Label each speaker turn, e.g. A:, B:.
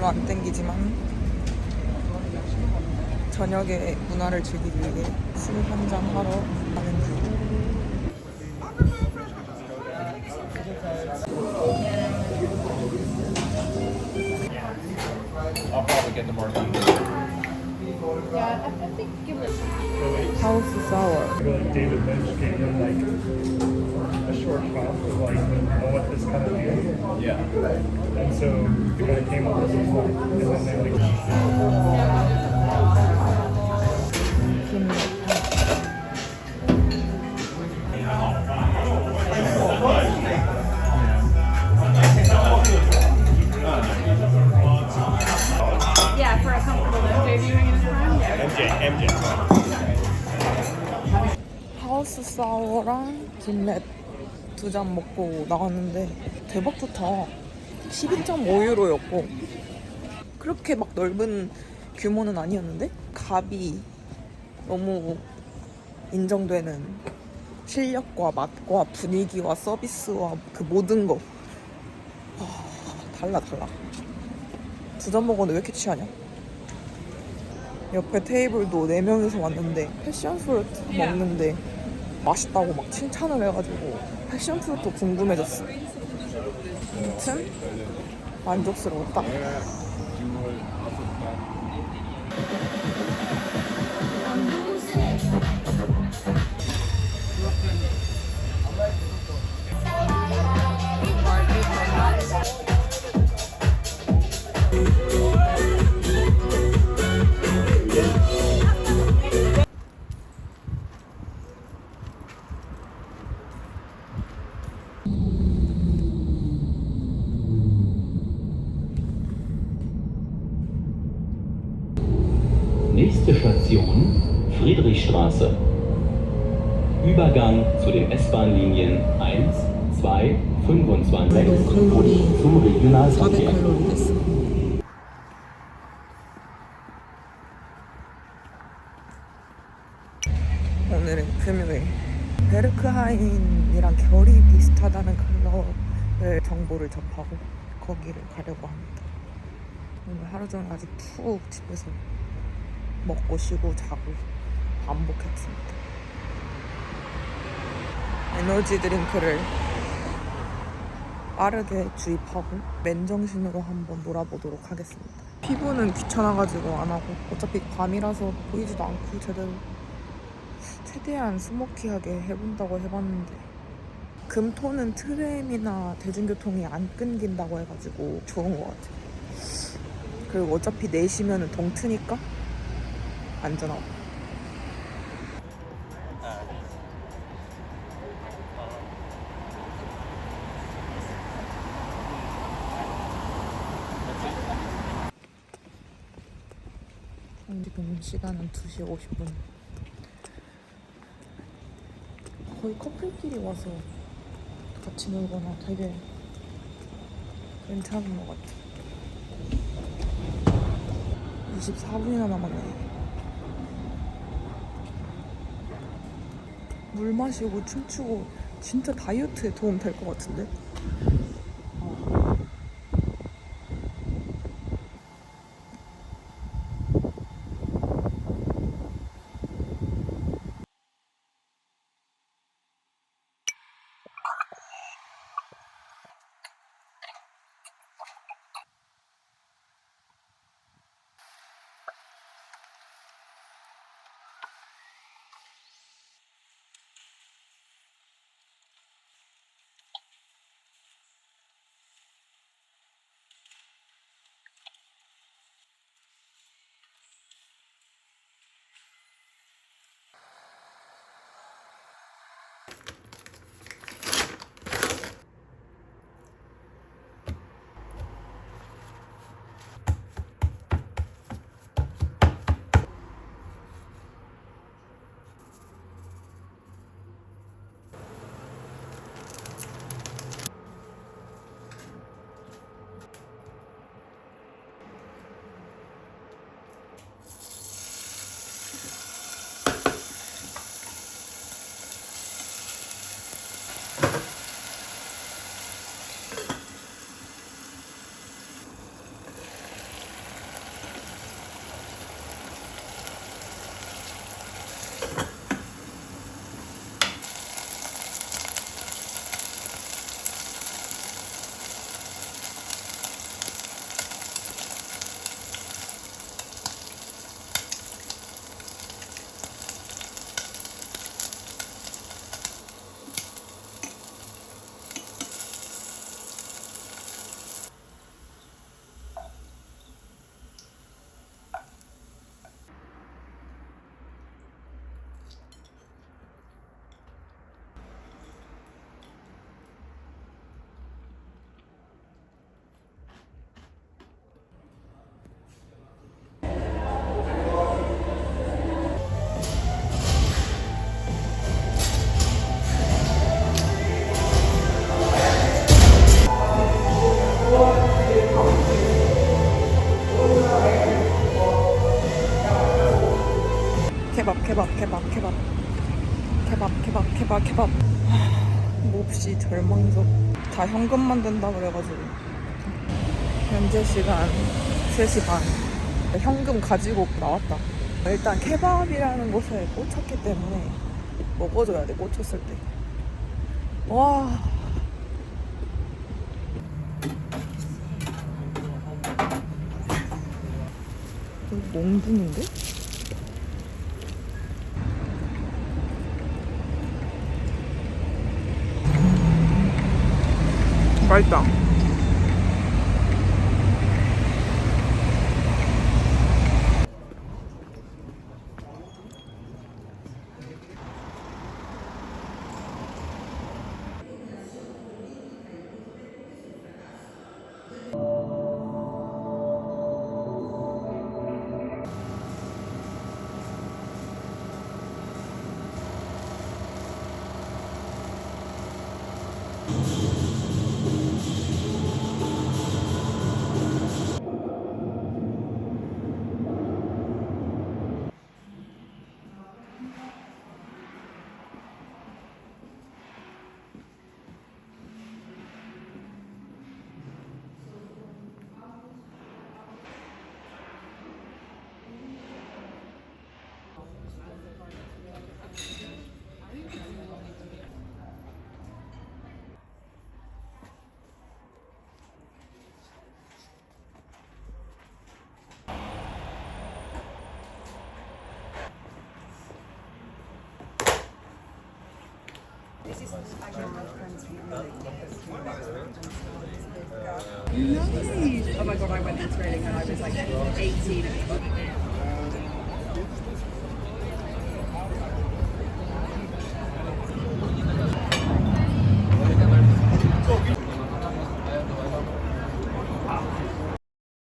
A: 별로 안 땡기지만 저녁에 문화를 즐기기 위해 술 한잔 하러 가는 중.
B: I'll probably get the martini.
C: Yeah, I think give it.
A: 하우스 사워.
D: Like David Lynch gave him like a short trial for like, oh, what this kind of deal.
B: Yeah.
D: And so the guy came up with this one, and then they like.
C: Yeah, for a comfortable lift. Are you doing it this time?
D: MJ.
A: 하우스 사워랑 딥렛 두 잔 먹고 나왔는데 대박 좋다. 12.5유로였고 그렇게 막 넓은 규모는 아니었는데 값이 너무 인정되는 실력과 맛과 분위기와 서비스와 그 모든 거 달라. 두 잔 먹었는데 왜 이렇게 취하냐? 옆에 테이블도 4명이서 왔는데 패션 프루트 먹는데 맛있다고 막 칭찬을 해가지고 패션 프루트 궁금해졌어. 아무튼 만족스러웠다.
E: Nächste Station Friedrichstraße. Übergang zu den S-Bahn-Linien 1, 2, 25 und zum Regionalverkehr.
A: 400칼로리 됐어. 오늘은 금요일. 베르크하인이랑 결이 비슷하다는 컬러의 정보를 접하고 거기를 가려고 합니다. 오늘 하루 종일 아주 푹 집에서 먹고 쉬고 자고 반복했습니다. 에너지 드링크를 빠르게 주입하고 맨정신으로 한번 놀아보도록 하겠습니다. 피부는 귀찮아가지고 안 하고 어차피 밤이라서 보이지도 않고 제대로 최대한 스모키하게 해본다고 해봤는데 금토는 트램이나 대중교통이 안 끊긴다고 해가지고 좋은 것 같아요. 그리고 어차피 4시면은 동트니까 안전하고. 지금 시간은 2시 50분. 거의 커플끼리 와서 같이 놀거나 되게 괜찮은 것 같아. 24분이나 남았네. 물 마시고 춤추고 진짜 다이어트에 도움 될 것 같은데? 아 케밥. 몹시 절망적. 다 현금만 된다 그래가지고. 현재 시간 3시 반. 현금 가지고 나왔다. 일단 케밥이라는 곳에 꽂혔기 때문에 먹어줘야 돼. 꽂혔을 때. 와. 이거 몽둥인데? 맛있다.
B: Nice. Oh my god, I went into railing when I was like 18.